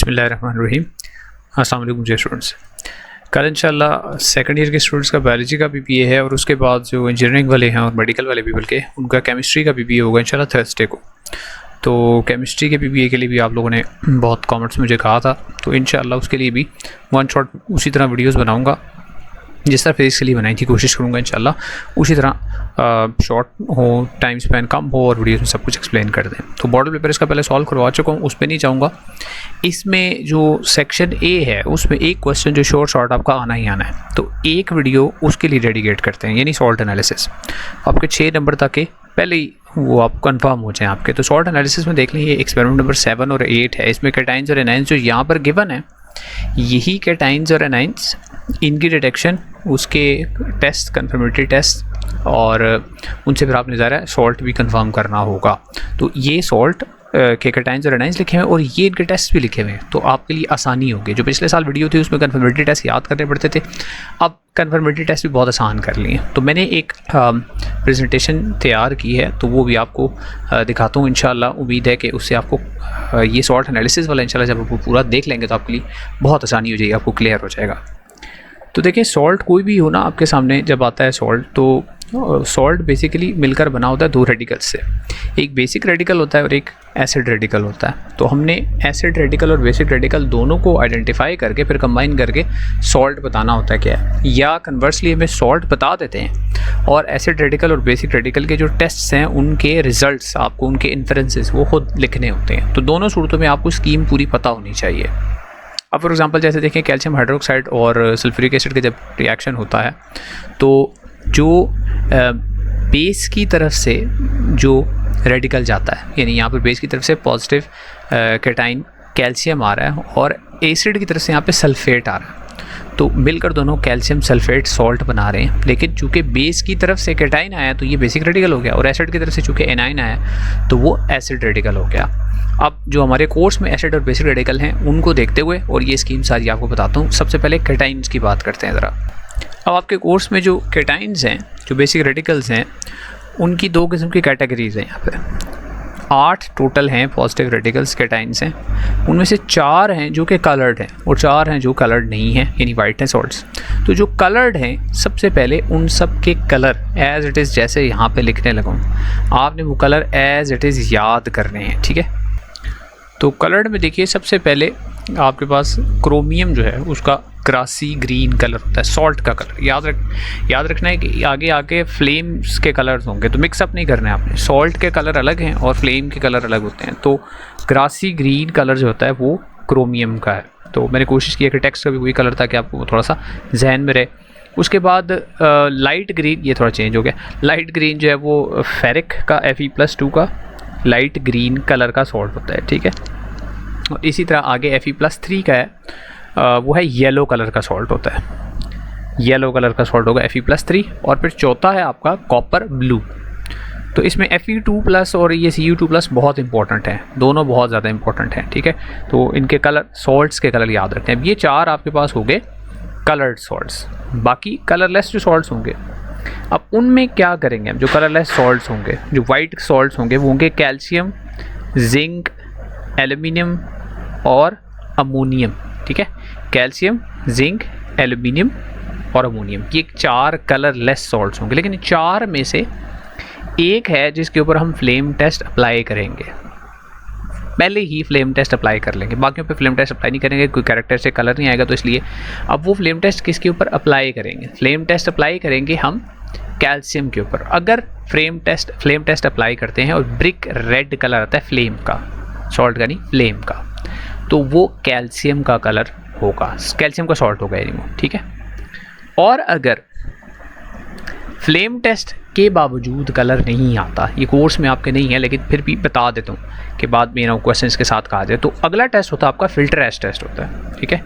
बिस्मिल्लाहिर्रहमानिर्रहीम। अस्सलाम वालेकुम जी स्टूडेंट्स। कल इंशाल्लाह सेकंड ईयर के स्टूडेंट्स का बायोलॉजी का पीपीए है और उसके बाद जो इंजीनियरिंग वाले हैं और मेडिकल वाले पीपल के उनका केमिस्ट्री का पीपीए होगा इंशाल्लाह थर्सडे को। तो केमिस्ट्री के पीपीए के लिए भी आप लोगों ने बहुत कमेंट्स मुझे कहा था, तो इंशाल्लाह उसके लिए भी वन शॉट उसी तरह वीडियोज़ बनाऊँगा जिस तरह फिजिक्स के लिए बनाई थी, कोशिश करूँगा इंशाल्लाह उसी तरह शॉर्ट हो, टाइम स्पैन कम हो और वीडियोस में सब कुछ एक्सप्लेन कर दें। तो मॉडल पेपर इसका पहले सॉल्व करवा चुका हूँ, उस पर नहीं जाऊँगा। इसमें जो सेक्शन ए है उसमें एक क्वेश्चन जो शॉर्ट आपका आना ही आना है, तो एक वीडियो उसके लिए डेडिकेट करते हैं, यानी सॉल्ट एनालिसिस। आपके 6 नंबर तक के पहले ही वो आप कंफर्म हो जाएँ आपके। तो सॉल्ट एनालिसिस में देख लें, ये एक्सपेरिमेंट नंबर 7 और 8 है। इसमें कैटाइंस और एनाइंस जो यहाँ पर गिवन है, यही कैटाइंस और एनाइंस, इनकी डिटेक्शन, उसके टेस्ट, कन्फर्मेटरी टेस्ट, और उनसे फिर आपने ज़रा सॉल्ट भी कंफर्म करना होगा। तो ये सॉल्ट के कैटाइंस और एनाइंस लिखे हुए हैं और ये इनके टेस्ट भी लिखे हुए हैं, तो आपके लिए आसानी होगी। जो पिछले साल वीडियो थी उसमें कन्फर्मेटरी टेस्ट याद करने पड़ते थे, अब कन्फर्मेटरी टेस्ट भी बहुत आसान कर लिए। तो मैंने एक प्रेजेंटेशन तैयार की है, तो वो भी आपको दिखाता हूँ इंशाल्लाह। उम्मीद है कि उससे आपको ये सॉल्ट एनालिसिस वाला इंशाल्लाह जब आप पूरा देख लेंगे तो आपके लिए बहुत आसानी हो जाएगी, आपको क्लियर हो जाएगा। तो देखिए, सॉल्ट कोई भी हो ना आपके सामने जब आता है सॉल्ट, तो सॉल्ट बेसिकली मिलकर बना होता है 2 रेडिकल से। एक बेसिक रेडिकल होता है और एक एसिड रेडिकल होता है। तो हमने एसिड रेडिकल और बेसिक रेडिकल दोनों को आइडेंटिफाई करके फिर कंबाइन करके सॉल्ट बताना होता है क्या है, या कन्वर्सली हमें सॉल्ट बता देते हैं और एसिड रेडिकल और बेसिक रेडिकल के जो टेस्ट्स हैं उनके रिजल्ट्स आपको, उनके इन्फ्रेंसेस वो खुद लिखने होते हैं। तो दोनों सूरतों में आपको स्कीम पूरी पता होनी चाहिए। अब फॉर एग्जांपल जैसे देखें, कैल्शियम हाइड्रोक्साइड और सल्फ्यूरिक एसिड का जब रिएक्शन होता है, तो जो बेस की तरफ से जो रेडिकल जाता है, यानी यहाँ पर बेस की तरफ से पॉजिटिव कैटाइन कैल्शियम आ रहा है और एसिड की तरफ से यहाँ पे सल्फेट आ रहा है, तो मिलकर दोनों कैल्शियम सल्फेट सॉल्ट बना रहे हैं। लेकिन चूँकि बेस की तरफ से कैटाइन आया तो ये बेसिक रेडिकल हो गया, और एसिड की तरफ से चूँकि एनाइन आया तो वो एसिड रेडिकल हो गया। अब जो हमारे कोर्स में एसिड और बेसिक रेडिकल हैं उनको देखते हुए और ये स्कीम सारी आपको बताता हूँ। सबसे पहले कैटाइन्स की बात करते हैं ज़रा। अब आपके कोर्स में जो कैटाइन्स हैं, जो बेसिक रेडिकल्स हैं, उनकी 2 किस्म की कैटेगरीज हैं। यहाँ पे 8 टोटल हैं पॉजिटिव रेडिकल्स कैटाइन्स हैं, उनमें से 4 हैं जो कि कलर्ड हैं और 4 हैं जो कलर्ड नहीं हैं, यानी वाइट हैं सॉल्ट्स। तो जो कलर्ड हैं, सबसे पहले उन सब के कलर एज इट इज़ जैसे यहाँ पे लिखने लगाऊँ, आपने वो कलर एज इट इज़ याद करने हैं, ठीक है। तो कलर्ड में देखिए, सबसे पहले आपके पास क्रोमियम जो है उसका ग्रासी ग्रीन कलर होता है, सॉल्ट का कलर। याद रखना है कि आगे फ्लेम्स के कलर्स होंगे, तो मिक्सअप नहीं करना है आपने। सॉल्ट के कलर अलग हैं और फ्लेम के कलर अलग होते हैं। तो ग्रासी ग्रीन कलर जो होता है वो क्रोमियम का है। तो मैंने कोशिश की कि टेक्स्ट का भी वही कलर था कि आपको थोड़ा सा जहन में रहे। उसके बाद लाइट ग्रीन, ये थोड़ा चेंज हो गया। लाइट ग्रीन जो है वो फेरिक का Fe+2 का लाइट ग्रीन कलर का सॉल्ट होता है, ठीक है। और इसी तरह आगे Fe+3 का है, वो है येलो कलर का सॉल्ट होता है। येलो कलर का सॉल्ट होगा Fe+3। और फिर चौथा है आपका कॉपर ब्लू। तो इसमें Fe2+ और ये Cu2+ बहुत इंपॉर्टेंट हैं, दोनों बहुत ज़्यादा इंपॉर्टेंट हैं, ठीक है। तो इनके कलर, सॉल्ट्स के कलर याद रखते हैं। ये 4 आपके पास हो गए कलर्ड सॉल्ट्स। बाकी कलरलेस जो सॉल्ट्स होंगे, अब उनमें क्या करेंगे हम? जो कलरलेस सॉल्ट्स होंगे, जो वाइट सॉल्ट्स होंगे, वो होंगे कैल्शियम, जिंक, एल्युमिनियम और अमोनियम, ठीक है। कैल्शियम, जिंक, एल्युमिनियम और अमोनियम, ये 4 कलरलेस सॉल्ट्स होंगे। लेकिन 4 में से एक है जिसके ऊपर हम फ्लेम टेस्ट अप्लाई करेंगे, पहले ही फ्लेम टेस्ट अप्लाई कर लेंगे, बाकियों पे फ्लेम टेस्ट अप्लाई नहीं करेंगे, कोई कैरेक्टर से कलर नहीं आएगा, तो इसलिए अब वो फ्लेम टेस्ट किसके ऊपर अप्लाई करेंगे? फ्लेम टेस्ट अप्लाई करेंगे हम कैल्शियम के ऊपर। अगर फ्लेम टेस्ट अप्लाई करते हैं और ब्रिक रेड कलर आता है फ्लेम का, सॉल्ट का नहीं, फ्लेम का, तो वो कैल्शियम का कलर होगा, कैल्शियम का सॉल्ट होगा यानी वो, ठीक है। और अगर फ्लेम टेस्ट के बावजूद कलर नहीं आता, ये कोर्स में आपके नहीं है लेकिन फिर भी बता देता हूँ कि बाद में ना क्वेश्चंस के साथ कहा जाए, तो अगला टेस्ट होता है आपका फिल्टर ऐश टेस्ट होता है, ठीक है।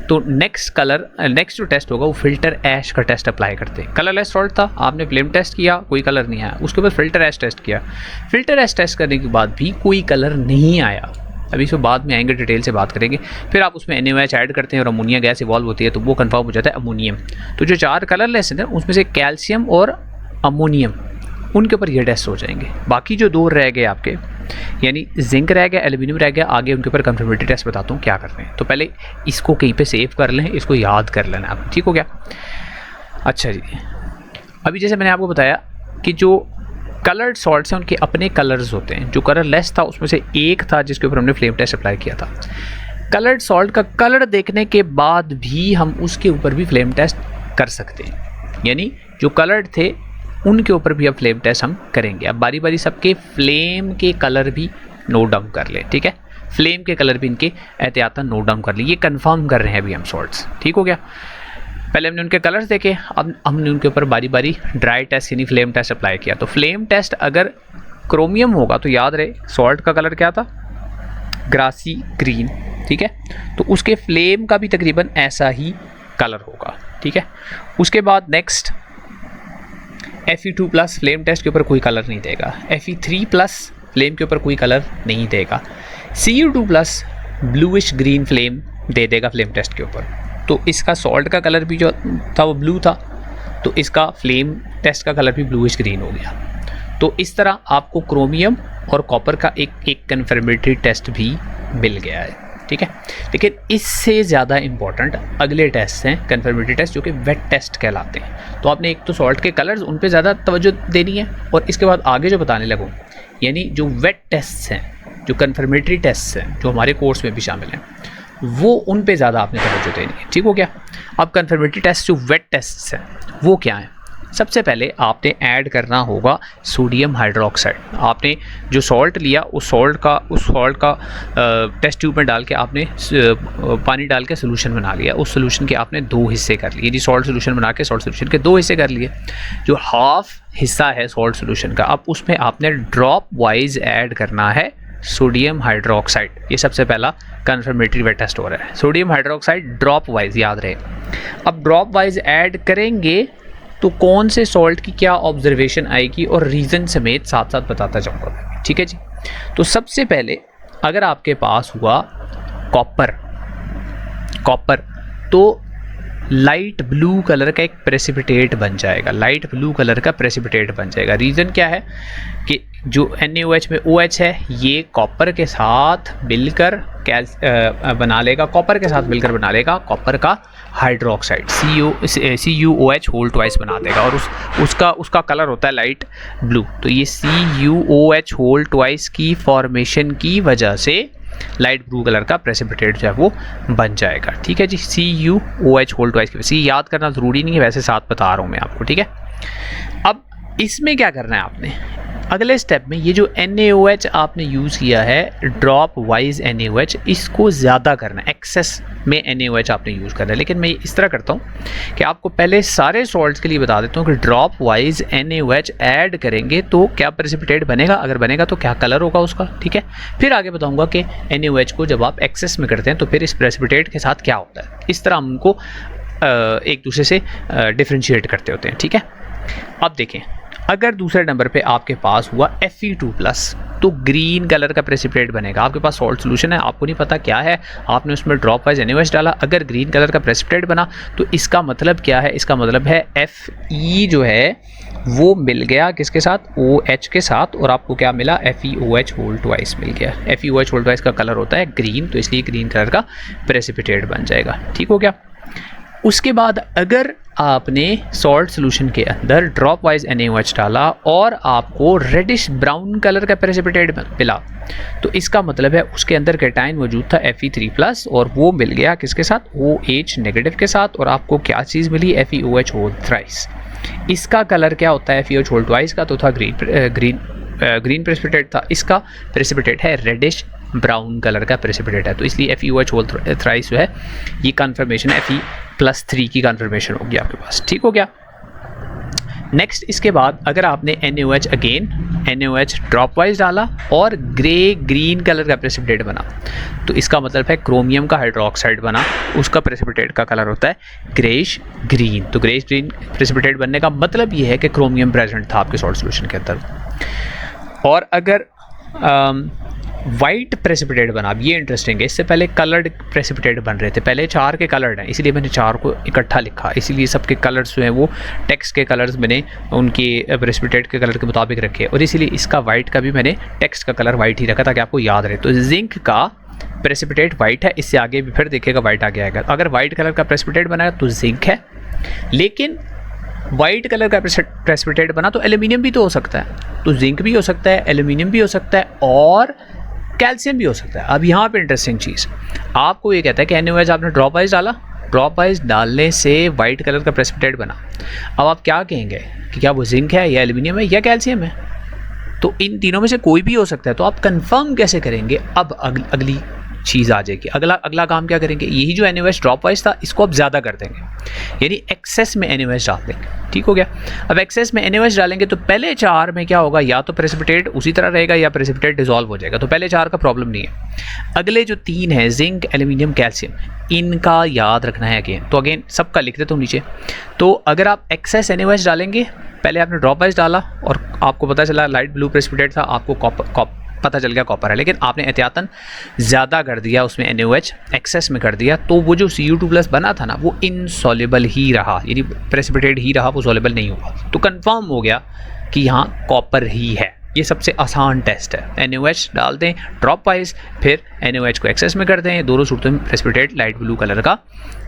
तो नेक्स्ट जो टेस्ट होगा वो फिल्टर ऐश का टेस्ट अप्लाई करते हैं। कलरलेस सॉल्ट था, आपने फ्लेम टेस्ट किया, कोई कलर नहीं आया, उसके बाद फिल्टर ऐश टेस्ट किया। फिल्टर ऐश टेस्ट करने के बाद भी कोई कलर नहीं आया, अभी इसको बाद में आएंगे, डिटेल से बात करेंगे। फिर आप उसमें NaOH ऐड करते हैं और अमोनिया गैस इवॉल्व होती है, तो वो कंफर्म हो जाता है अमोनियम। तो जो 4 कलरलेस हैं उसमें से कैल्शियम और अमोनियम, उनके ऊपर ये टेस्ट हो जाएंगे। बाकी जो 2 रह गए आपके, यानी जिंक रह गया, एल्यूमिनियम रह गया, आगे उनके ऊपर कंफर्मेटरी टेस्ट बताता हूँ क्या करते हैं। तो पहले इसको कहीं पे सेव कर लें, इसको याद कर लेना आप, ठीक हो गया। अच्छा जी, अभी जैसे मैंने आपको बताया कि जो कलर्ड सॉल्ट्स हैं उनके अपने कलर्स होते हैं। जो कलरलेस था उसमें से एक था जिसके ऊपर हमने फ्लेम टेस्ट अप्लाई किया था। कलर्ड सॉल्ट का कलर देखने के बाद भी हम उसके ऊपर भी फ्लेम टेस्ट कर सकते हैं, यानी जो कलर्ड थे उनके ऊपर भी अब फ्लेम टेस्ट हम करेंगे। अब बारी बारी सबके फ्लेम के कलर भी नोट डाउन कर लें, ठीक है। फ्लेम के कलर भी इनके एहतियातन नोट डाउन कर लें, ये कंफर्म कर रहे हैं अभी हम सॉल्ट्स, ठीक हो गया। पहले हमने उनके कलर्स देखे, अब हमने उनके ऊपर बारी बारी ड्राई टेस्ट यानी फ्लेम टेस्ट अप्लाई किया। तो फ्लेम टेस्ट अगर क्रोमियम होगा तो याद रहे सॉल्ट का कलर क्या था, ग्रासी ग्रीन, ठीक है। तो उसके फ्लेम का भी तकरीबन ऐसा ही कलर होगा, ठीक है। उसके बाद नेक्स्ट Fe2+ फ्लेम टेस्ट के ऊपर कोई कलर नहीं देगा, Fe3+ फ्लेम के ऊपर कोई कलर नहीं देगा, Cu2+ ब्लूइश ग्रीन फ्लेम दे देगा फ्लेम टेस्ट के ऊपर। तो इसका सॉल्ट का कलर भी जो था वो ब्लू था, तो इसका फ्लेम टेस्ट का कलर भी ब्लूइश ग्रीन हो गया। तो इस तरह आपको क्रोमियम और कॉपर का एक कन्फर्मेटरी टेस्ट भी मिल गया है, ठीक है। लेकिन इससे ज़्यादा इम्पॉर्टेंट अगले टेस्ट हैं कन्फर्मेटरी टेस्ट, जो कि वेट टेस्ट कहलाते हैं। तो आपने एक तो सॉल्ट के कलर्स उन पे ज़्यादा तवज्जो देनी है, और इसके बाद आगे जो बताने लगूँ यानी जो वेट टेस्ट हैं, जो कन्फर्मेटरी टेस्ट हैं जो हमारे कोर्स में भी शामिल हैं, वो उन पे ज़्यादा आपने तवज्जो देनी है, ठीक हो गया। अब कन्फर्मेटरी टेस्ट जो वेट टेस्ट हैं वो क्या हैं? सबसे पहले आपने ऐड करना होगा सोडियम हाइड्रोक्साइड। आपने जो सॉल्ट लिया उस सॉल्ट का टेस्ट ट्यूब में डाल के आपने पानी डाल के सोल्यूशन बना लिया। उस सोल्यूशन के आपने 2 हिस्से कर लिए, यानी सॉल्ट सोल्यूशन बना के सॉल्ट सोल्यूशन के 2 हिस्से कर लिए। जो हाफ हिस्सा है सॉल्ट सोल्यूशन का, अब उसमें आपने ड्रॉप वाइज ऐड करना है सोडियम हाइड्रोक्साइड। ये सबसे पहला कन्फर्मेटरी वेट टेस्ट हो रहा है, सोडियम हाइड्रोक्साइड ड्रॉप वाइज, याद रहे। अब ड्रॉप वाइज ऐड करेंगे तो कौन से सॉल्ट की क्या ऑब्जर्वेशन आएगी और रीज़न समेत साथ साथ बताता जाऊँगा, ठीक है जी। तो सबसे पहले अगर आपके पास हुआ कॉपर तो लाइट ब्लू कलर का एक प्रेसिपिटेट बन जाएगा, लाइट ब्लू कलर का प्रेसिपिटेट बन जाएगा। रीज़न क्या है कि जो NaOH में OH है ये कॉपर के साथ मिलकर बना लेगा कॉपर का हाइड्रोक्साइड CuOH होल ट्वाइस बना देगा, और उसका कलर होता है लाइट ब्लू। तो ये CuOH होल ट्वाइस की फॉर्मेशन की वजह से लाइट ब्लू कलर का प्रेसिपिटेट जो है वो बन जाएगा, ठीक है जी। CuOH होल ट्वाइस की वजह से, याद करना ज़रूरी नहीं है, वैसे साथ बता रहा हूँ मैं आपको, ठीक है। अब इसमें क्या करना है आपने अगले स्टेप में, ये जो NaOH आपने यूज़ किया है ड्रॉप वाइज NaOH, इसको ज़्यादा करना है, एक्सेस में NaOH आपने यूज़ करना है। लेकिन मैं इस तरह करता हूँ कि आपको पहले सारे सॉल्ट्स के लिए बता देता हूँ कि ड्रॉप वाइज NaOH ऐड करेंगे तो क्या प्रेसिपिटेट बनेगा, अगर बनेगा तो क्या कलर होगा उसका, ठीक है। फिर आगे बताऊँगा कि NaOH को जब आप एक्सेस में करते हैं तो फिर इस प्रेसिपिटेट के साथ क्या होता है। इस तरह हम उनको एक दूसरे से डिफ्रेंशिएट करते होते हैं, ठीक है। अब देखें, अगर दूसरे नंबर पे आपके पास हुआ Fe2+, तो ग्रीन कलर का प्रेसिपिटेट बनेगा। आपके पास सॉल्ट सोल्यूशन है, आपको नहीं पता क्या है, आपने उसमें ड्रॉप वाइज NaOH डाला, अगर ग्रीन कलर का प्रेसिपिटेट बना तो इसका मतलब क्या है, इसका मतलब है Fe जो है वो मिल गया किसके साथ, OH के साथ, और आपको क्या मिला, FeOH होल ट्वाइस मिल गया। FeOH होल ट्वाइस का कलर होता है ग्रीन, तो इसलिए ग्रीन कलर का प्रेसिपिटेट बन जाएगा, ठीक हो गया। उसके बाद अगर आपने सॉल्ट सोल्यूशन के अंदर ड्रॉप वाइज NaOH डाला और आपको रेडिश ब्राउन कलर का प्रेसिपिटेट मिला, तो इसका मतलब है उसके अंदर कैटाइन मौजूद था Fe3+, और वो मिल गया किसके साथ, OH नेगेटिव के साथ, और आपको क्या चीज़ मिली, FeOH होल थ्राइस। इसका कलर क्या होता है, FeOH होल ट्वाइस का तो था ग्रीन प्रेसिपिटेट था, इसका प्रेसिपिटेट है रेडिश ब्राउन कलर का प्रेसिपिटेट है, तो इसलिए FeOH होल थ्राइस जो है ये कन्फर्मेशन Fe+3 की कन्फर्मेशन होगी आपके पास, ठीक हो गया। नेक्स्ट इसके बाद अगर आपने NaOH ड्रॉप वाइज डाला और ग्रीन कलर का प्रेसिपिटेट बना, तो इसका मतलब है क्रोमियम का हाइड्रोक्साइड बना, उसका प्रेसिपिटेट का कलर होता है ग्रेइश ग्रीन। तो ग्रेइश ग्रीन प्रेसिपिटेट बनने का मतलब ये है कि क्रोमियम प्रेजेंट था आपके सॉल्ट सोल्यूशन के अंदर। और अगर वाइट प्रेसिपिटेट बना। अब ये इंटरेस्टिंग है, इससे पहले कलर्ड प्रेसिपिटेट बन रहे थे। पहले 4 के कलर्ड हैं, इसीलिए मैंने 4 को इकट्ठा लिखा, इसीलिए सबके कलर्स जो हैं वो टेक्स्ट के कलर्स मैंने उनके प्रेसिपिटेट के कलर के मुताबिक रखे, और इसीलिए इसका वाइट का भी मैंने टेक्स्ट का कलर वाइट ही रखा ताकि आपको याद रहे। तो जिंक का प्रेसिपिटेट वाइट है, इससे आगे भी फिर देखिएगा वाइट आगे आएगा। अगर वाइट कलर का प्रेसिपिटेट बनाया तो जिंक है, लेकिन वाइट कलर का प्रेसिपिटेट बना तो एल्यूमिनियम भी तो हो सकता है, तो जिंक भी हो सकता है, एल्यूमिनियम भी हो सकता है और कैल्शियम भी हो सकता है। अब यहाँ पे इंटरेस्टिंग चीज़ आपको ये कहता है कि NaOH आपने ड्रॉप वाइज डाला, ड्रॉप वाइज डालने से वाइट कलर का प्रेसिपिटेट बना। अब आप क्या कहेंगे कि क्या वो जिंक है या एल्यूमिनियम है या कैल्शियम है? तो इन तीनों में से कोई भी हो सकता है। तो आप कंफर्म कैसे करेंगे? अब अगली चीज़ आ जाएगी। अगला काम क्या करेंगे, यही जो NaOH ड्रॉप वाइज था इसको अब ज़्यादा कर देंगे, यानी एक्सेस में NaOH डाल देंगे। ठीक हो गया। अब एक्सेस में NaOH डालेंगे तो पहले 4 में क्या होगा, या तो प्रेसिपिटेट उसी तरह रहेगा या प्रेसिपिटेट डिसॉल्व हो जाएगा। तो पहले 4 का प्रॉब्लम नहीं है। अगले जो 3 हैं जिंक, एल्यूमिनियम, कैल्शियम, इनका याद रखना है अगेन। तो अगेन सबका लिख देता हूँ नीचे। तो अगर आप एक्सेस NaOH डालेंगे, पहले आपने ड्रॉप वाइज डाला और आपको पता चला लाइट ब्लू प्रेसिपिटेट था, आपको पता चल गया कॉपर है, लेकिन आपने एहतियातन ज़्यादा कर दिया, उसमें NaOH एक्सेस में कर दिया, तो वो जो Cu2+ बना था ना वो इनसॉल्युबल ही रहा, यानी प्रेसिपिटेट ही रहा, वो सॉल्युबल नहीं हुआ। तो कंफर्म हो गया कि यहाँ कॉपर ही है। ये सबसे आसान टेस्ट है। NaOH डाल दें ड्रॉप वाइज, फिर NaOH को एक्सेस में कर दें, दोनों सूरतों में प्रेसिपिटेट लाइट ब्लू कलर का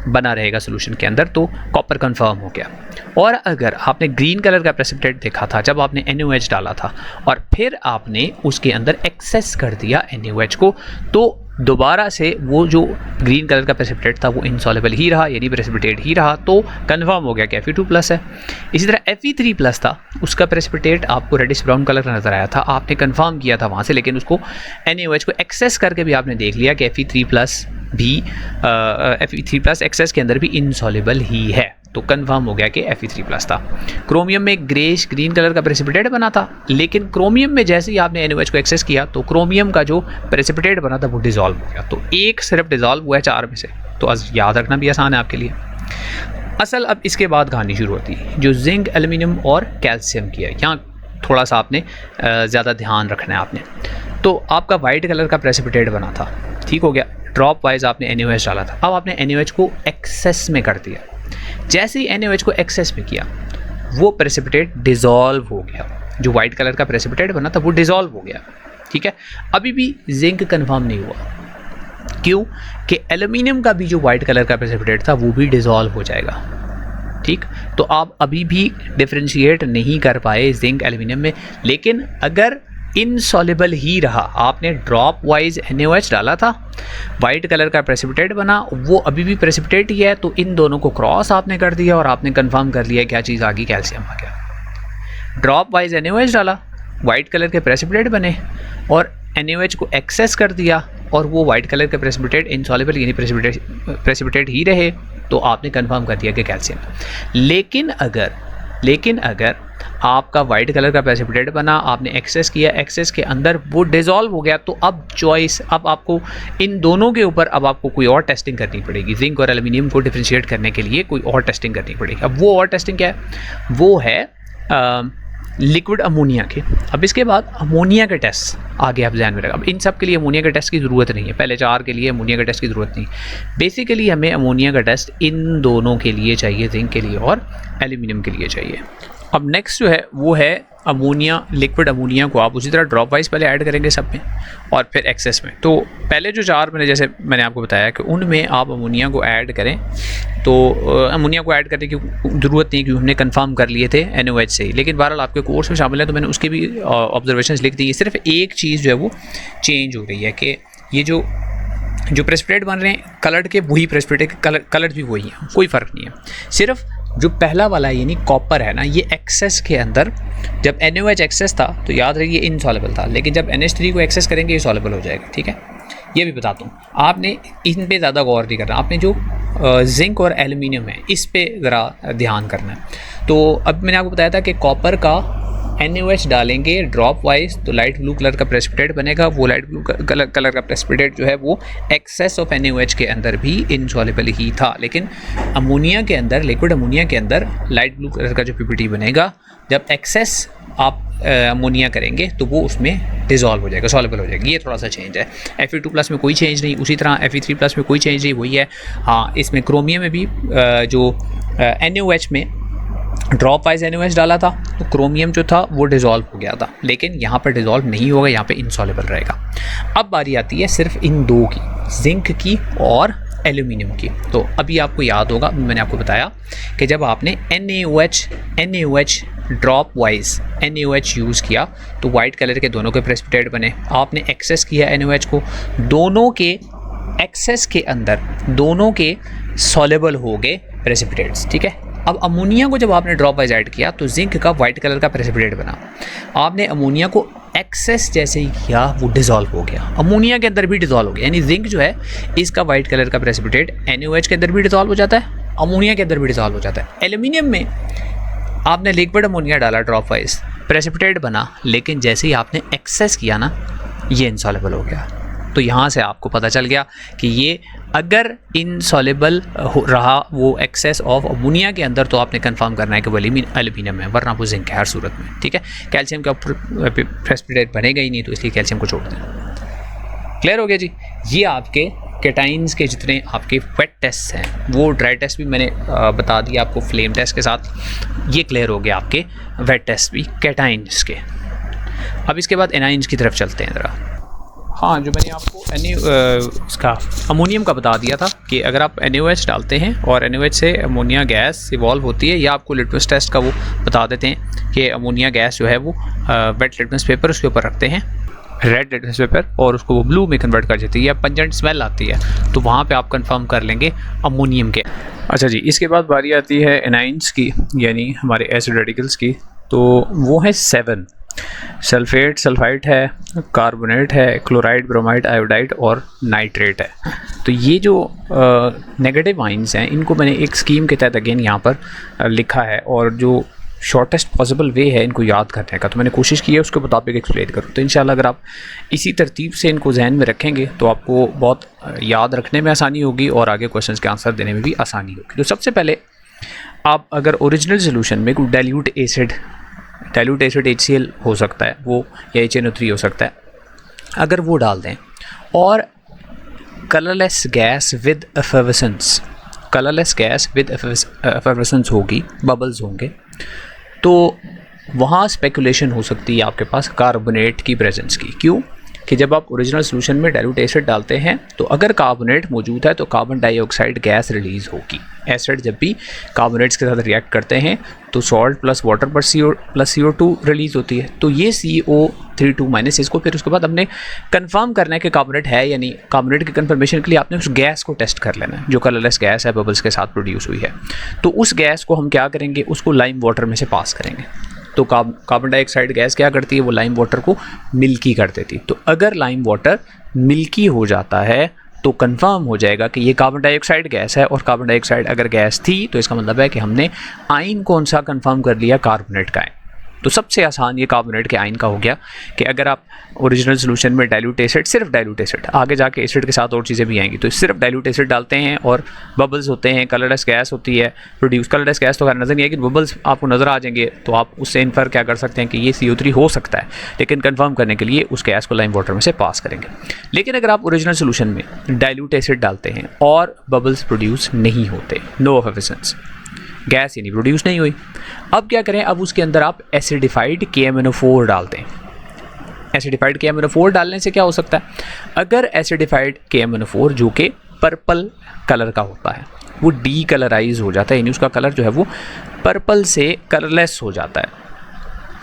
बना रहेगा सोल्यूशन के अंदर, तो कॉपर कंफर्म हो गया। और अगर आपने ग्रीन कलर का प्रेसिपिटेट देखा था जब आपने NaOH डाला था और फिर आपने उसके अंदर एक्सेस कर दिया NaOH को, तो दोबारा से वो जो ग्रीन कलर का प्रेसिपिटेट था वो इनसॉल्युबल ही रहा, यानी प्रेसिपिटेट ही रहा, तो कंफर्म हो गया कि Fe2+ है। इसी तरह Fe3+ था, उसका प्रेसिपिटेट आपको रेडिश ब्राउन कलर का नज़र आया था, आपने कंफर्म किया था वहाँ से, लेकिन उसको NaOH को एक्सेस करके भी आपने देख लिया कि Fe3+ एक्सेस के अंदर भी इनसॉल्युबल ही है, तो कंफर्म हो गया कि Fe3+ था। क्रोमियम में ग्रेश ग्रीन कलर का प्रेसिपिटेट बना था, लेकिन क्रोमियम में जैसे ही आपने NaOH को एक्सेस किया तो क्रोमियम का जो प्रेसिपिटेट बना था वो डिसॉल्व हो गया। तो एक सिर्फ डिसॉल्व हुआ है 4 में से, तो आज याद रखना भी आसान है आपके लिए। असल अब इसके बाद कहानी शुरू होती है जो जिंक, एल्यूमिनियम और कैल्शियम की है। यहाँ थोड़ा सा आपने ज़्यादा ध्यान रखना है आपने। तो आपका वाइट कलर का प्रेसिपिटेट बना था, ठीक हो गया, ड्रॉप वाइज आपने NaOH डाला था। अब आपने NaOH को एक्सेस में कर दिया, जैसे ही NaOH को एक्सेस में किया वो प्रेसिपिटेट डिसॉल्व हो गया, जो वाइट कलर का प्रेसिपिटेट बना था वो डिसॉल्व हो गया। ठीक है, अभी भी जिंक कंफर्म नहीं हुआ, क्यों कि एल्यूमिनियम का भी जो वाइट कलर का प्रेसिपिटेट था वो भी डिसॉल्व हो जाएगा। ठीक, तो आप अभी भी डिफरेंशिएट नहीं कर पाए जिंक एल्यूमिनियम में, लेकिन अगर इनसॉल्युबल ही रहा, आपने ड्रॉप वाइज NaOH डाला था, वाइट कलर का प्रेसिपिटेट बना, वो अभी भी प्रेसिपिटेट ही है, तो इन दोनों को क्रॉस आपने कर दिया और आपने कंफर्म कर लिया क्या चीज़ आ गई, कैल्शियम आ गया। ड्रॉप वाइज NaOH डाला, वाइट कलर के प्रेसिपिटेट बने और NaOH को एक्सेस कर दिया और वो वाइट कलर के प्रेसिपिटेट इनसॉल्युबल यानी प्रेसिपिटेट ही रहे, तो आपने कंफर्म कर दिया कि कैल्शियम। लेकिन अगर आपका वाइट कलर का प्रेसिपिटेट बना, आपने एक्सेस किया, एक्सेस के अंदर वो डिसॉल्व हो गया, तो अब चॉइस, अब आपको इन दोनों के ऊपर अब आपको कोई और टेस्टिंग करनी पड़ेगी। जिंक और एल्यूमिनियम को डिफरेंशिएट करने के लिए कोई और टेस्टिंग करनी पड़ेगी। अब वो और टेस्टिंग क्या है, वो है लिक्विड अमोनिया के। अब इसके बाद अमोनिया के टेस्ट आगे आप ध्यान में रखें। अब इन सब के लिए अमोनिया के टेस्ट की ज़रूरत नहीं है, पहले 4 के लिए अमोनिया के टेस्ट की ज़रूरत नहीं। बेसिकली हमें अमोनिया का टेस्ट इन दोनों के लिए चाहिए, जिंक के लिए और एल्यूमिनियम के लिए चाहिए। अब नेक्स्ट जो है वो है अमोनिया। लिक्विड अमोनिया को आप उसी तरह ड्रॉप वाइज पहले ऐड करेंगे सब में और फिर एक्सेस में। तो पहले जो 4 मैंने जैसे मैंने आपको बताया कि उनमें आप अमोनिया को ऐड करें, तो अमोनिया को ऐड करने की ज़रूरत नहीं क्योंकि हमने कंफर्म कर लिए थे NaOH से ही, लेकिन बहरहाल आपके कोर्स में शामिल है तो मैंने उसके भी ऑब्जर्वेशंस लिख दी। सिर्फ एक चीज़ जो है वो चेंज हो रही है कि ये जो प्रेसिपिटेट बन रहे हैं कलर्ड के, वही प्रेसिपिटेट कलर्ड भी वही है, कोई फ़र्क नहीं है। सिर्फ जो पहला वाला यानी कॉपर है ना, ये एक्सेस के अंदर जब NaOH एक्सेस था तो याद रखिए इनसॉल्युबल था, लेकिन जब NH3 को एक्सेस करेंगे ये सॉल्युबल हो जाएगा। ठीक है, ये भी बताता हूँ, आपने इन पे ज़्यादा गौर नहीं करना, आपने जो जिंक और एल्यूमिनियम है इस पे ज़रा ध्यान करना है। तो अब मैंने आपको बताया था कि कॉपर का NaOH डालेंगे ड्रॉप वाइज तो लाइट ब्लू कलर का प्रेसिपिटेट बनेगा। वो लाइट ब्लू कलर का प्रेसिपिटेट जो है वो एक्सेस ऑफ NaOH के अंदर भी इनसॉल्युबल ही था, लेकिन अमोनिया के अंदर, लिक्विड अमोनिया के अंदर लाइट ब्लू कलर का जो PPT बनेगा, जब एक्सेस आप अमोनिया करेंगे तो वो उसमें डिज़ोल्व हो जाएगा, सॉल्युबल हो जाएगा। ये थोड़ा सा चेंज है। Fe2+ में कोई चेंज नहीं, उसी तरह Fe3+ में कोई चेंज नहीं, वही है। हाँ, इसमें क्रोमियम में भी जो NaOH में ड्रॉप वाइज NaOH डाला था तो क्रोमियम जो था वो डिज़ोल्व हो गया था, लेकिन यहाँ पर डिज़ोल्व नहीं होगा, यहाँ पे इनसॉल्युबल रहेगा। अब बारी आती है सिर्फ इन दो की, जिंक की और एल्यूमिनियम की। तो अभी आपको याद होगा, मैंने आपको बताया कि जब आपने NaOH drop wise NaOH use किया तो वाइट कलर के दोनों के प्रेसिपिटेट बने। आपने एक्सेस किया NaOH को, दोनों के एक्सेस के अंदर दोनों के सॉल्युबल हो गए प्रेसिपिटेट्स, ठीक है। अब अमोनिया को जब आपने ड्रॉप वाइज ऐड किया तो जिंक का वाइट कलर का प्रेसिपिटेट बना। आपने अमोनिया को एक्सेस जैसे ही किया वो डिज़ोल्व हो गया, अमोनिया के अंदर भी डिज़ोल्व हो गया, यानी जिंक जो है इसका वाइट कलर का प्रेसिपिटेट NaOH के अंदर भी डिज़ोल्व हो जाता है, अमोनिया के अंदर भी डिज़ोल्व हो जाता है। एल्यूमिनियम में आपने लिक्विड अमोनिया डाला ड्रॉप वाइज, प्रेसिपिटेट बना, लेकिन जैसे ही आपने एक्सेस किया ना ये इनसॉल्युबल हो गया। तो यहाँ से आपको पता चल गया कि ये अगर इनसॉल्युबल रहा वो एक्सेस ऑफ अमोनिया के अंदर तो आपने कंफर्म करना है कि वो एल्यूमिनियम है, वरना वो जिंक है हर सूरत में, ठीक है। कैल्शियम का प्रेसिपिटेट बनेगा ही नहीं, तो इसलिए कैल्शियम को छोड़ दें। क्लियर हो गया जी। ये आपके कैटाइंस के जितने आपके वेट टेस्ट हैं, वो ड्राई टेस्ट भी मैंने बता दिया आपको फ्लेम टेस्ट के साथ। ये क्लियर हो गया आपके वेट टेस्ट भी कैटाइंस के। अब इसके बाद एनाइंस की तरफ चलते हैं ज़रा। हाँ, जो मैंने आपको उसका अमोनियम का बता दिया था कि अगर आप NaOH डालते हैं और NaOH से अमोनिया गैस इवॉल्व होती है, या आपको लिटमस टेस्ट का वो बता देते हैं कि अमोनिया गैस जो है वो वेट लिटमस पेपर उसके ऊपर रखते हैं, रेड लिटमस पेपर, और उसको वो ब्लू में कन्वर्ट कर देती है या पंजेंट स्मेल आती है, तो वहाँ पे आप कंफर्म कर लेंगे अमोनियम के। अच्छा जी, इसके बाद बारी आती है एनाइंस की, यानी हमारे एसिड रेडिकल्स की। तो वो है 7, सल्फेट, सल्फाइड है, कार्बोनेट है, क्लोराइड, ब्रोमाइड, आयोडाइड और नाइट्रेट है। तो ये जो नेगेटिव आइंस हैं इनको मैंने एक स्कीम के तहत अगेन यहाँ पर लिखा है, और जो शॉर्टेस्ट पॉसिबल वे है इनको याद करने का, तो मैंने कोशिश की है उसके मुताबिक एक्सप्लेन करूँ। तो इंशाल्लाह अगर आप इसी तरतीब से इनको जहन में रखेंगे तो आपको बहुत याद रखने में आसानी होगी और आगे क्वेश्चन के आंसर देने में भी आसानी होगी। तो सबसे पहले आप अगर ओरिजिनल सोल्यूशन में कोई डाइल्यूट एसिड HCl हो सकता है वो, या HNO3 हो सकता है, अगर वो डाल दें और colourless gas with effervescence, colourless gas with effervescence होगी, बबल्स होंगे, तो वहाँ स्पेकुलेशन हो सकती है आपके पास कार्बोनेट की प्रेजेंस की। क्यों कि जब आप ओरिजिनल सोल्यूशन में डाइल्यूट एसिड डालते हैं तो अगर कार्बोनेट मौजूद है तो कार्बन डाइऑक्साइड गैस रिलीज़ होगी। एसिड जब भी कार्बोनेट्स के साथ रिएक्ट करते हैं तो सॉल्ट प्लस वाटर पर CO2 रिलीज़ होती है। तो ये CO3 - इसको फिर उसके बाद हमने कंफर्म करना है कि कार्बोनेट है या नहीं। कार्बोनेट की कंफर्मेशन के लिए आपने उस गैस को टेस्ट कर लेना है जो कलरलेस गैस है, बबल्स के साथ प्रोड्यूस हुई है। तो उस गैस को हम क्या करेंगे, उसको लाइम वाटर में से पास करेंगे। तो कार्बन डाइऑक्साइड गैस क्या करती है, वो लाइम वाटर को मिल्की कर देती है। तो अगर लाइम वाटर मिल्की हो जाता है तो कंफर्म हो जाएगा कि ये कार्बन डाइऑक्साइड गैस है, और कार्बन डाइऑक्साइड अगर गैस थी तो इसका मतलब है कि हमने आयन कौन सा कंफर्म कर लिया, कार्बोनेट का आयन। तो सबसे आसान ये कार्बोनेट के आयन का हो गया कि अगर आप ओरिजिनल सोल्यूशन में डाइल्यूट एसिड, सिर्फ डाइल्यूट एसिड, आगे जाके एसिड के साथ और चीज़ें भी आएंगी, तो सिर्फ डाइल्यूट एसिड डालते हैं और बबल्स होते हैं, कलरलेस गैस होती है प्रोड्यूस। कलरलेस गैस तो नज़र नहीं आएगी, बबल्स आपको नज़र आ जाएंगे, तो आप उससे इन्फर क्या कर सकते हैं कि ये CO3 हो सकता है। लेकिन कंफर्म करने के लिए उस गैस को लाइम वाटर में से पास करेंगे। लेकिन अगर आप ओरिजिनल सोल्यूशन में डाइल्यूट एसिड डालते हैं और बबल्स प्रोड्यूस नहीं होते, नो एफिशिएंसी, गैस यानी प्रोड्यूस नहीं हुई, अब क्या करें, अब उसके अंदर आप एसिडिफाइड KMNO4 डालते हैं। एसिडिफाइड KMNO4 डालने से क्या हो सकता है, अगर एसिडिफाइड KMNO4 जो कि पर्पल कलर का होता है वो डी कलराइज हो जाता है, यानी उसका कलर जो है वो पर्पल से कलरलेस हो जाता है।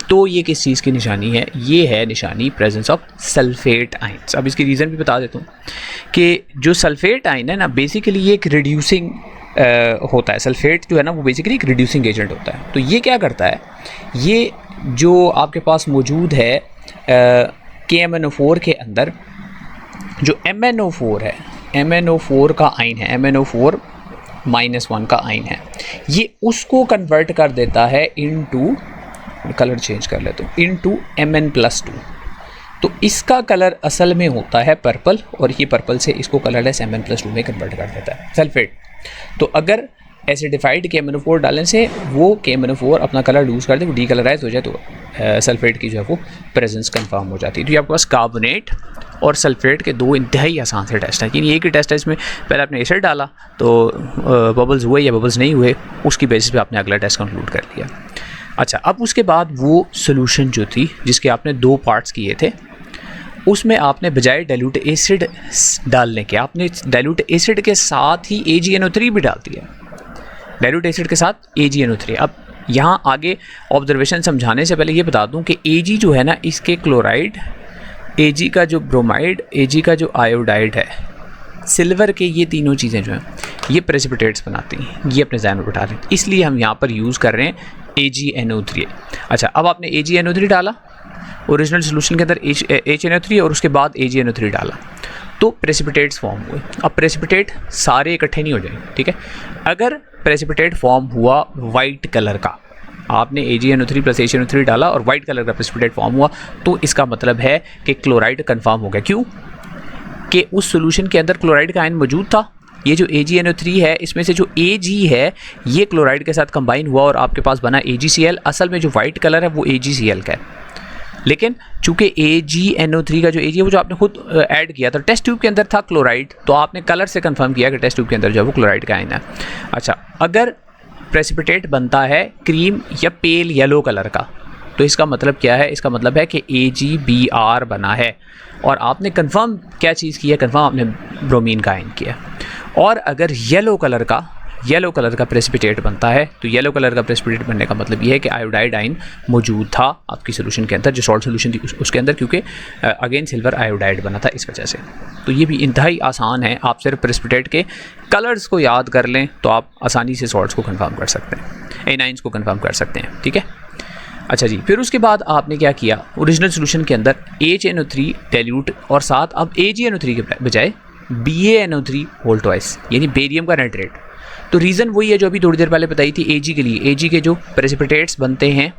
तो ये किस चीज़ की निशानी है, ये है निशानी प्रेजेंस ऑफ सल्फेट आयंस। अब इसकी रीज़न भी बता देता हूँ कि जो सल्फेट आयन है ना, बेसिकली ये एक रिड्यूसिंग होता है। सल्फेट जो है ना वो बेसिकली एक रिड्यूसिंग एजेंट होता है। तो ये क्या करता है, ये जो आपके पास मौजूद है KMNO4 के अंदर जो MnO4 है, MnO4 का आयन है, MnO4-1 का आयन है, ये उसको कन्वर्ट कर देता है इनटू कलर चेंज कर लेता हूँ, इनटू Mn+2। तो इसका कलर असल में होता है पर्पल, और ये पर्पल से इसको कलरलेस Mn+2 में कन्वर्ट कर देता है सल्फेट। तो अगर एसिडिफाइड KMnO4 डालने से वो KMnO4 अपना कलर लूज़ कर दे, वो डीकलराइज हो जाए, तो सल्फेट की जो है वो प्रेजेंस कंफर्म हो जाती है। तो ये आपके पास कार्बोनेट और सल्फेट के दो इंतहाई आसान से टेस्ट हैं। यानी एक ही टेस्ट है, इसमें पहले आपने एसिड डाला तो बबल्स हुए या बबल्स नहीं हुए, उसकी बेसिस पे आपने अगला टेस्ट कंक्लूड कर लिया। अच्छा, अब उसके बाद वो सोल्यूशन जो थी जिसके आपने 2 पार्ट्स किए थे, उसमें आपने बजाय डाइल्यूट एसिड डालने के, आपने डाइल्यूट एसिड के साथ ही AgNO3 भी डाल दिया। डाइल्यूट एसिड के साथ AgNO3। अब यहाँ आगे ऑब्जर्वेशन समझाने से पहले ये बता दूँ कि Ag जो है ना, इसके क्लोराइड, Ag का जो ब्रोमाइड, Ag का जो आयोडाइड है, सिल्वर के, ये तीनों चीज़ें जो हैं ये प्रेसिपिटेट्स बनाती हैं। ये अपने ज़हन में बैठा लें, इसलिए हम यहाँ पर यूज़ कर रहे हैं AgNO3। अच्छा, अब आपने AgNO3 डाला ओरिजिनल सोल्यूशन के अंदर, HNO3, और उसके बाद AgNO3 डाला, तो प्रेसिपिटेट्स फॉर्म हुए। अब प्रेसिपिटेट सारे इकट्ठे नहीं हो जाएंगे, ठीक है। अगर प्रेसिपिटेट फॉर्म हुआ वाइट कलर का, आपने AgNO3 प्लस HNO3 डाला और वाइट कलर का प्रेसिपिटेट फॉर्म हुआ, तो इसका मतलब है कि क्लोराइड कंफर्म हो गया। क्यों? कि उस सोल्यूशन के अंदर क्लोराइड का आयन मौजूद था। ये जो AgNO3 है, इसमें से जो Ag है ये क्लोराइड के साथ कंबाइन हुआ और आपके पास बना AgCl। असल में जो वाइट कलर है वो AgCl का है, लेकिन चूंकि AgNO3 का जो Ag है वो जो आपने खुद ऐड किया था, टेस्ट ट्यूब के अंदर था क्लोराइड, तो आपने कलर से कंफर्म किया कि टेस्ट ट्यूब के अंदर जो है वो क्लोराइड का आयन है। अच्छा, अगर प्रेसिपिटेट बनता है क्रीम या पेल येलो कलर का, तो इसका मतलब क्या है? इसका मतलब है कि AgBr बना है, और आपने कंफर्म क्या चीज़ की है? कंफर्म आपने ब्रोमीन का आयन किया। और अगर येलो कलर का प्रेसिपिटेट बनता है, तो येलो कलर का प्रेसिपिटेट बनने का मतलब ये है कि आयोडाइड आयन मौजूद था आपकी सोल्यूशन के अंदर, जो सॉल्ट सोल्यूशन थी उसके अंदर, क्योंकि अगेन सिल्वर आयोडाइड बना था इस वजह से। तो ये भी इंतहाई आसान है, आप सिर्फ प्रेसिपिटेट के कलर्स को याद कर लें तो आप आसानी से सॉल्ट्स को कन्फर्म कर सकते हैं, एनाइंस को कन्फर्म कर सकते हैं, ठीक है। अच्छा जी, फिर उसके बाद आपने क्या किया? ओरिजिनल सोल्यूशन के अंदर HNO3 डाइल्यूट और साथ अब AgNO3 के बजाय BaNO3 होल ट्वाइस, यानी बेरियम का नाइट्रेट। तो रीज़न वही है जो अभी थोड़ी देर पहले बताई थी Ag के लिए। Ag के जो प्रेसिपिटेट्स बनते हैं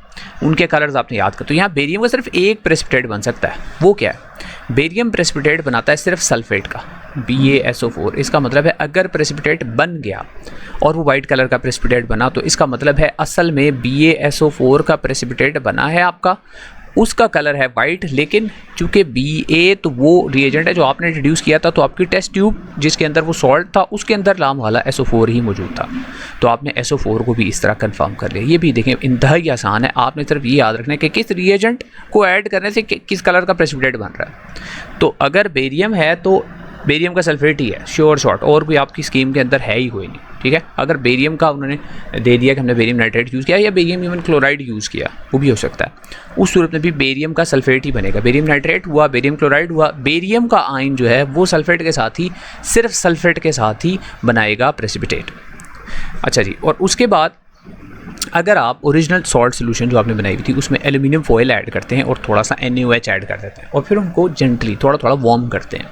उनके कलर्स आपने याद कर, तो यहाँ बेरियम का सिर्फ एक प्रेसिपिटेट बन सकता है, वो क्या है? बेरियम प्रेसिपिटेट बनाता है सिर्फ सल्फेट का, BaSO4। इसका मतलब है अगर प्रेसिपिटेट बन गया और वो वाइट कलर का प्रेसिपिटेट बना, तो इसका मतलब है असल में BaSO4 का प्रेसिपिटेट बना है आपका, उसका कलर है वाइट, लेकिन चूँकि Ba तो वो रिएजेंट है जो आपने इंट्रोड्यूस किया था, तो आपकी टेस्ट ट्यूब जिसके अंदर वो सॉल्ट था उसके अंदर लाम वाला SO4 ही मौजूद था, तो आपने SO4 को भी इस तरह कंफर्म कर लिया। ये भी देखें इंतहाई आसान है, आपने सिर्फ ये याद रखना है कि किस रिएजेंट को ऐड करने से किस कलर का प्रेसिपिटेट बन रहा है। तो अगर बेरियम है तो बेरियम का सल्फेट ही है, श्योर शॉर्ट, और कोई आपकी स्कीम के अंदर है ही कोई नहीं, ठीक है। अगर बेरियम का उन्होंने दे दिया कि हमने बेरियम नाइट्रेट यूज़ किया या बेरियम इवन क्लोराइड यूज़ किया, वो भी हो सकता है, उस सूरत में भी बेरियम का सल्फेट ही बनेगा। बेरियम नाइट्रेट हुआ, बेरियम क्लोराइड हुआ, बेरियम का आयन जो है वो सल्फेट के साथ ही, सिर्फ सल्फेट के साथ ही बनाएगा प्रेसिपिटेट। अच्छा जी, और उसके बाद अगर आप ओरिजिनल सॉल्ट सोल्यूशन जो आपने बनाई हुई थी उसमें एल्यूमिनियम फॉयल ऐड करते हैं और थोड़ा सा NaOH ऐड कर देते हैं, और फिर उनको जेंटली थोड़ा वार्म करते हैं।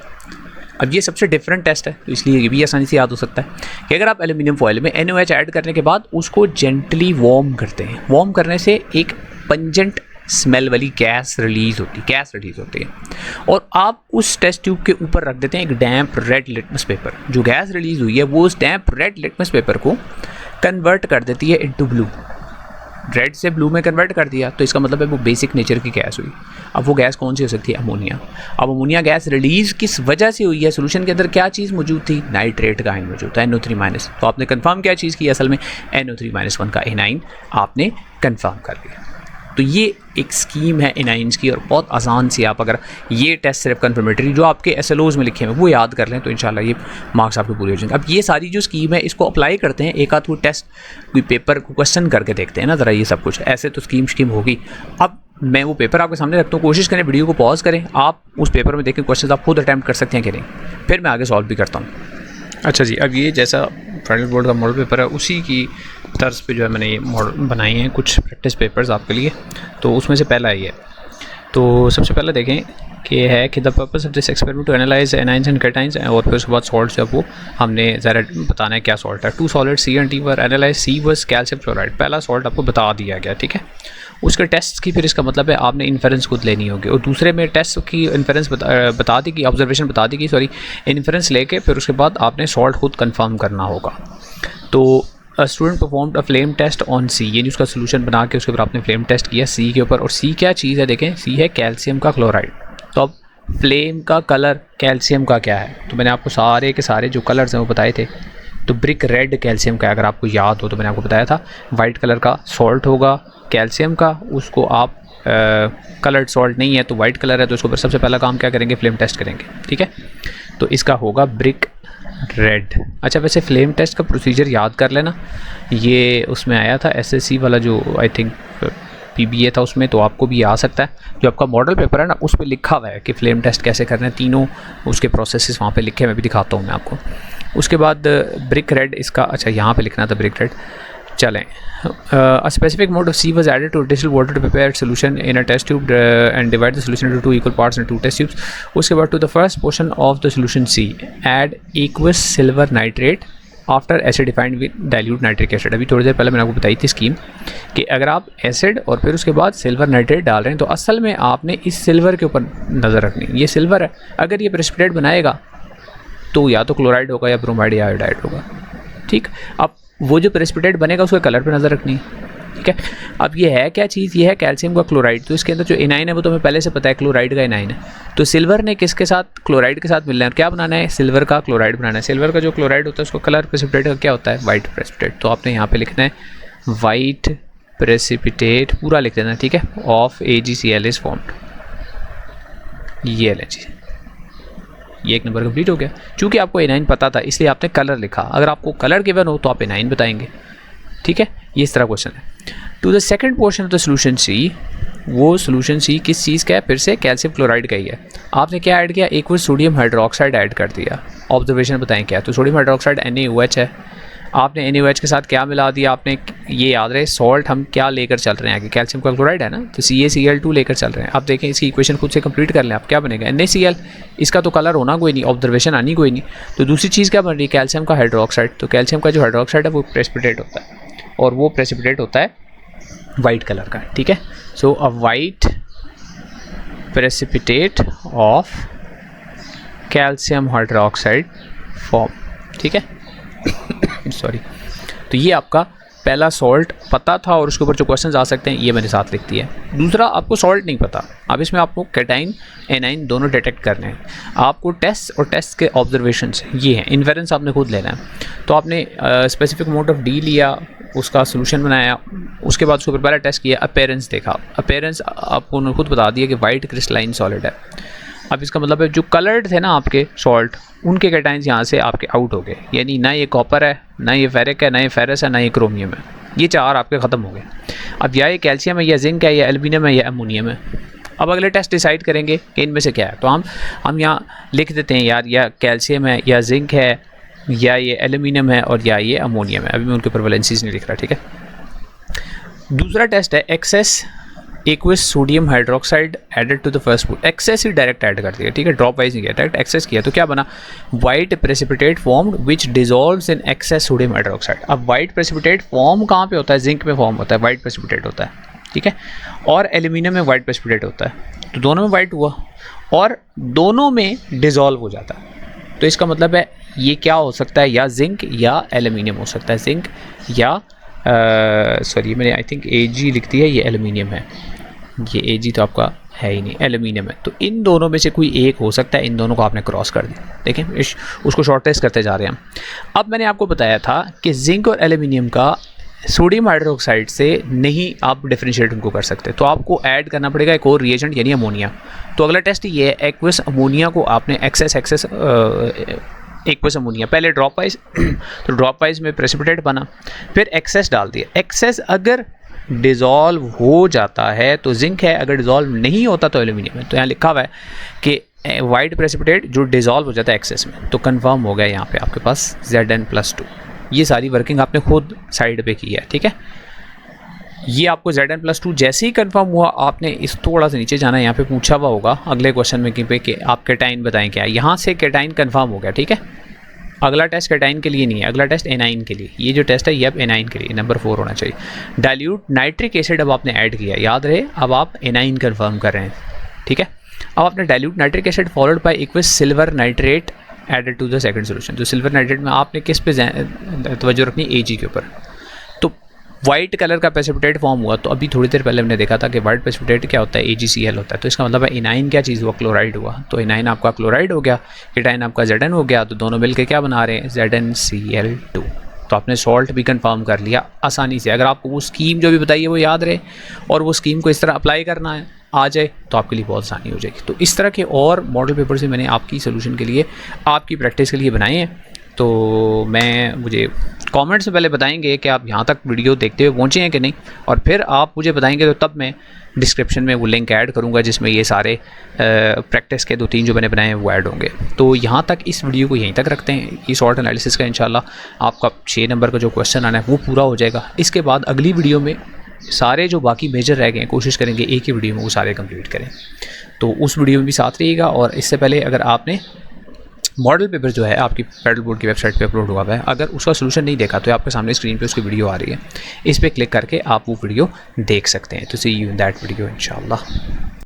अब ये सबसे डिफरेंट टेस्ट है, तो इसलिए ये भी आसानी से याद हो सकता है कि अगर आप एल्यूमिनियम फॉयल में NaOH ऐड करने के बाद उसको जेंटली वार्म करते हैं, वार्म करने से एक पंजेंट स्मेल वाली गैस रिलीज़ होती है, और आप उस टेस्ट ट्यूब के ऊपर रख देते हैं एक डैम्प रेड लिटमस पेपर। जो गैस रिलीज़ हुई है वो उस डैम्प रेड लिटमस पेपर को कन्वर्ट कर देती है इनटू ब्लू। रेड से ब्लू में कन्वर्ट कर दिया, तो इसका मतलब है वो बेसिक नेचर की गैस हुई। अब वो गैस कौन सी हो सकती है? अमोनिया। अब अमोनिया गैस रिलीज़ किस वजह से हुई है? सोल्यूशन के अंदर क्या चीज़ मौजूद थी? नाइट्रेट का आयन मौजूद था, NO3-। तो आपने कंफर्म क्या चीज़ की? असल में NO3-1 का एनाइन आपने कंफर्म कर लिया। तो ये एक स्कीम है एनाइंस की, और बहुत आसान सी, आप अगर ये टेस्ट सिर्फ कन्फर्मेटरी जो आपके SLOs में लिखे हैं वो याद कर लें तो इंशाल्लाह ये मार्क्स आपके पूरे हो जाएंगे। अब ये सारी जो स्कीम है इसको अप्लाई करते हैं, एक आध कोई टेस्ट कोई पेपर को क्वेश्चन करके देखते हैं ना ज़रा, ये सब कुछ ऐसे तो स्कीम होगी। अब मैं वो पेपर आपके सामने रखता हूँ, कोशिश करें वीडियो को पॉज करें, आप उस पेपर में देखें क्वेश्चन आप खुद अटैम्प्ट कर सकते हैं कि नहीं, फिर मैं आगे सॉल्व भी करता हूँ। अच्छा जी, अब ये जैसा फेडरल बोर्ड का मॉडल पेपर है उसी की तर्ज पे जो है मैंने ये मॉडल बनाए हैं कुछ प्रैक्टिस पेपर्स आपके लिए। तो उसमें से पहला ये तो सबसे पहले देखें कि है कि the purpose of this experiment to analyse anions and cations, और फिर उसके बाद सॉल्ट जो है वो हमने ज़रा बताना है क्या सॉल्ट है। 2 solid C and T were analyse, C was calcium chloride, पहला सॉल्ट आपको बता दिया गया, ठीक है। उसके टेस्ट की फिर इसका मतलब है आपने इन्फरेंस खुद लेनी होगी, और दूसरे में टेस्ट की इन्फरेंस बता दी कि ऑब्जर्वेशन बता दी कि सॉरी इन्फरेंस लेके फिर उसके बाद आपने सॉल्ट खुद कंफर्म करना होगा। तो student performed a flame test on C, यानी उसका सोल्यूशन बना के उसके ऊपर आपने फ्लेम टेस्ट किया सी के ऊपर, और सी क्या चीज़ है देखें, सी है कैल्शियम का क्लोराइड। तो अब फ्लेम का कलर कैल्शियम का क्या है, तो मैंने आपको सारे के सारे जो कलर्स हैं वो बताए थे। तो ब्रिक रेड कैल्शियम का, अगर आपको याद हो तो मैंने आपको बताया था वाइट कलर का सॉल्ट होगा कैल्शियम का, उसको आप कलर्ड सॉल्ट नहीं है तो वाइट कलर है, तो उसके ऊपर सबसे पहला काम क्या करेंगे, फ्लेम टेस्ट करेंगे, ठीक है। तो इसका होगा ब्रिक रेड। अच्छा, वैसे फ्लेम टेस्ट का प्रोसीजर याद कर लेना, ये उसमें आया था एसएससी वाला जो आई थिंक पीबीए था उसमें, तो आपको भी आ सकता है। जो आपका मॉडल पेपर है ना उस पर लिखा हुआ है कि फ्लेम टेस्ट कैसे करना है, तीनों उसके प्रोसेसेस वहाँ पे लिखे हैं, मैं भी दिखाता हूँ मैं आपको। उसके बाद ब्रिक रेड इसका, अच्छा यहाँ पे लिखना था ब्रिक रेड। चलें, a specific amount of C was added to distilled water to prepare solution in a test tube and divide the solution into 2 equal parts in 2 test tubes. उसके बाद to the first portion of the solution C add aqueous silver nitrate after acidified with dilute nitric acid। अभी थोड़ी देर पहले मैंने आपको बताई थी scheme कि अगर आप एसिड और फिर उसके बाद सिल्वर नाइट्रेट डाल रहे हैं तो असल में आपने इस सिल्वर के ऊपर नज़र रखनी है। ये सिल्वर है, अगर ये प्रेसिपिटेट बनाएगा तो या तो क्लोराइड होगा या ब्रोमाइड या आयोडाइड होगा, ठीक। अब वो जो प्रेसिपिटेट बनेगा उसके कलर पे नज़र रखनी है, ठीक है। अब ये है क्या चीज़, ये है कैल्शियम का क्लोराइड। तो इसके अंदर जो एनाइन है वो तो हमें पहले से पता है क्लोराइड का एनाइन है। तो सिल्वर ने किसके साथ, क्लोराइड के साथ मिलना है, क्या बनाना है, सिल्वर का क्लोराइड बनाना है। सिल्वर का जो क्लोराइड होता है उसको कलर प्रेसिपिटेट का क्या होता है, वाइट प्रेसिपिटेट। तो आपने यहाँ पे लिखना है वाइट प्रेसिपिटेट, पूरा लिख देना, ठीक है, ऑफ AgCl इज फॉर्म्ड। ये लें जी, ये एक नंबर कंप्लीट हो गया। चूँकि आपको एनाइन पता था इसलिए आपने कलर लिखा, अगर आपको कलर गिवन हो तो आप एनाइन बताएंगे, ठीक है। ये इस तरह क्वेश्चन है। To the second portion of the solution C, वो सोल्यूशन सी किस चीज़ का है, फिर से कैल्शियम क्लोराइड का ही है। आपने क्या ऐड किया, एक वो सोडियम हाइड्रोक्साइड ऐड कर दिया। ऑब्जर्वेशन बताएं क्या है, तो सोडियम हाइड्रोक्साइड NaOH है, आपने NaOH के साथ क्या मिला दिया, आपने ये याद रहे सॉल्ट हम क्या लेकर चल रहे हैं आगे, कैल्शियम का क्लोराइड है ना, तो CaCl2 लेकर चल रहे हैं। आप देखें इसकी इक्वेशन खुद से कंप्लीट कर लें, आप क्या बनेगा NaCl, इसका तो कलर होना कोई नहीं, ऑब्जर्वेशन आनी कोई नहीं। तो दूसरी चीज़ क्या बन रही है, कैल्शियम का हाइड्रोक्साइड। तो कैल्शियम का जो हाइड्रोक्साइड है वो प्रेसिपिटेट होता है, और वो प्रेसिपिटेट होता है वाइट कलर का, ठीक है। So a white precipitate of calcium hydroxide form, ठीक है। सॉरी, तो ये आपका पहला सॉल्ट पता था, और उसके ऊपर जो क्वेश्चंस आ सकते हैं ये मैंने साथ लिख दिया है। दूसरा आपको सॉल्ट नहीं पता, अब इसमें आपको कैटाइन एनाइन दोनों डिटेक्ट करने हैं। आपको टेस्ट और टेस्ट के ऑब्जर्वेशंस ये हैं, इन्फेरेंस आपने खुद लेना है। तो आपने स्पेसिफिक अमाउंट ऑफ डी लिया, उसका सोल्यूशन बनाया, उसके बाद उसके ऊपर पहला टेस्ट किया, अपीयरेंस देखा, अपीयरेंस आपको खुद बता दिया कि वाइट क्रिस्टलाइन सॉलिड है। अब इसका मतलब है जो कलर्ड थे ना आपके सॉल्ट, उनके कैटाइंस यहाँ से आपके आउट हो गए, यानी ना ये कॉपर है, ना ये फेरिक है, ना ये फेरस है, ना ये क्रोमियम है, ये 4 आपके ख़त्म हो गए। अब या ये कैल्शियम है, या जिंक है, या एल्यूमिनियम है, या अमोनियम है। अब अगले टेस्ट डिसाइड करेंगे कि इनमें से क्या है। तो हम यहाँ लिख देते हैं यार, या कैल्शियम है, या जिंक है, या ये एल्यूमिनियम है, और या ये अमोनियम है। अभी मैं उनके ऊपर वैलेंसीज नहीं लिख रहा, ठीक है। दूसरा टेस्ट है excess aqueous sodium hydroxide added to the first food. Excess ही डायरेक्ट ऐड कर दिया, ठीक है, ड्रॉप वाइज नहीं किया, डायरेक्ट एक्सेस किया। तो क्या बना, white precipitate formed which dissolves in excess sodium hydroxide. अब वाइट प्रेसिपिटेट फॉर्म कहाँ पे होता है, जिंक में फॉर्म होता है, वाइट प्रेसिपिटेट होता है, ठीक है, और एल्यूमिनियम में वाइट प्रेसिपिटेट होता है। तो दोनों में वाइट हुआ और दोनों में डिजॉल्व हो जाता है। तो इसका मतलब है ये क्या हो सकता है, या जिंक या एल्यूमिनियम हो सकता है, जिंक या सॉरी मैंने आई थिंक Ag लिख दी है, ये एल्यूमिनियम है, ये Ag तो आपका है ही नहीं, एल्यूमिनियम है। तो इन दोनों में से कोई एक हो सकता है, इन दोनों को आपने क्रॉस कर दिया। देखें उसको शॉर्ट टेस्ट करते जा रहे हैं हम। अब मैंने आपको बताया था कि जिंक और एल्यूमिनियम का सोडियम हाइड्रोक्साइड से नहीं आप डिफरेंशिएट उनको कर सकते, तो आपको ऐड करना पड़ेगा एक और रिएजेंट यानी अमोनिया। तो अगला टेस्ट ये है, एक्वस अमोनिया को आपने एक्सेस एक्वस अमोनिया पहले ड्रॉप वाइज तो ड्रॉप वाइज में प्रेसिपिटेट बना, फिर एक्सेस डाल दिया। एक्सेस अगर डिज़ोल्व हो जाता है तो जिंक है, अगर डिज़ोल्व नहीं होता तो एल्यूमिनियम है। तो यहाँ लिखा हुआ है कि वाइट प्रेसिपिटेट जो डिज़ोल्व हो जाता है एक्सेस में, तो कंफर्म हो गया यहाँ पे आपके पास Zn+2। ये सारी वर्किंग आपने खुद साइड पे की है, ठीक है। ये आपको Zn+2 जैसे ही कंफर्म हुआ, आपने इस थोड़ा सा नीचे जाना है, यहाँ पे पूछा हुआ होगा अगले क्वेश्चन में कि आप कैटाइन बताएं क्या है। यहाँ से कैटाइन कंफर्म हो गया, ठीक है। अगला टेस्ट कैटाइन के लिए नहीं है, अगला टेस्ट एनाइन के लिए। ये जो टेस्ट है ये अब एनाइन के लिए नंबर 4 होना चाहिए। डाइल्यूट नाइट्रिक एसिड अब आपने ऐड किया, याद रहे अब आप एनाइन कंफर्म कर रहे हैं, ठीक है। अब आपने dilute nitric acid followed by aqueous silver nitrate added to the second solution. तो सिल्वर नाइट्रेट में आपने किस पे तवज्जो रखनी, Ag के ऊपर। तो वाइट कलर का प्रेसिपिटेट फॉर्म हुआ। तो अभी थोड़ी देर पहले हमने देखा था कि वाइट प्रेसिपिटेट क्या होता है, AgCl होता है। तो इसका मतलब है एनाइन क्या चीज़ हुआ, क्लोराइड हुआ। तो एनाइन आपका क्लोराइड हो गया, केटाइन आपका Zn हो गया। तो दोनों मिलकर क्या बना रहे हैं, ZnCl2। तो आपने सॉल्ट भी कंफर्म कर लिया आसानी से। अगर आपको वो स्कीम जो भी बताइए वो याद रहे और वो स्कीम को इस तरह अप्लाई करना है आ जाए तो आपके लिए बहुत आसानी हो जाएगी। तो इस तरह के और मॉडल पेपर से मैंने आपकी सोल्यूशन के लिए, आपकी प्रैक्टिस के लिए बनाए हैं। तो मुझे कमेंट्स में पहले बताएंगे कि आप यहाँ तक वीडियो देखते हुए पहुँचे हैं कि नहीं, और फिर आप मुझे बताएंगे तो तब मैं डिस्क्रिप्शन में वो लिंक ऐड करूँगा जिसमें ये सारे प्रैक्टिस के 2-3 जो मैंने बनाए हैं वो ऐड होंगे। तो यहाँ तक इस वीडियो को यहीं तक रखते हैं। ये शॉर्ट एनालिसिस का इंशाल्लाह आपका 6 नंबर का जो क्वेश्चन आना है वो पूरा हो जाएगा। इसके बाद अगली वीडियो में सारे जो बाकी मेजर रह गए हैं कोशिश करेंगे एक ही वीडियो में वो सारे कंप्लीट करें। तो उस वीडियो में भी साथ रहिएगा। और इससे पहले अगर आपने मॉडल पेपर जो है आपकी पेडल बोर्ड की वेबसाइट पे अपलोड हुआ है, अगर उसका सोल्यूशन नहीं देखा तो आपके सामने स्क्रीन पे उसकी वीडियो आ रही है, इस पर क्लिक करके आप वो वीडियो देख सकते हैं। तो सी यू इन दैट वीडियो इंशाल्लाह।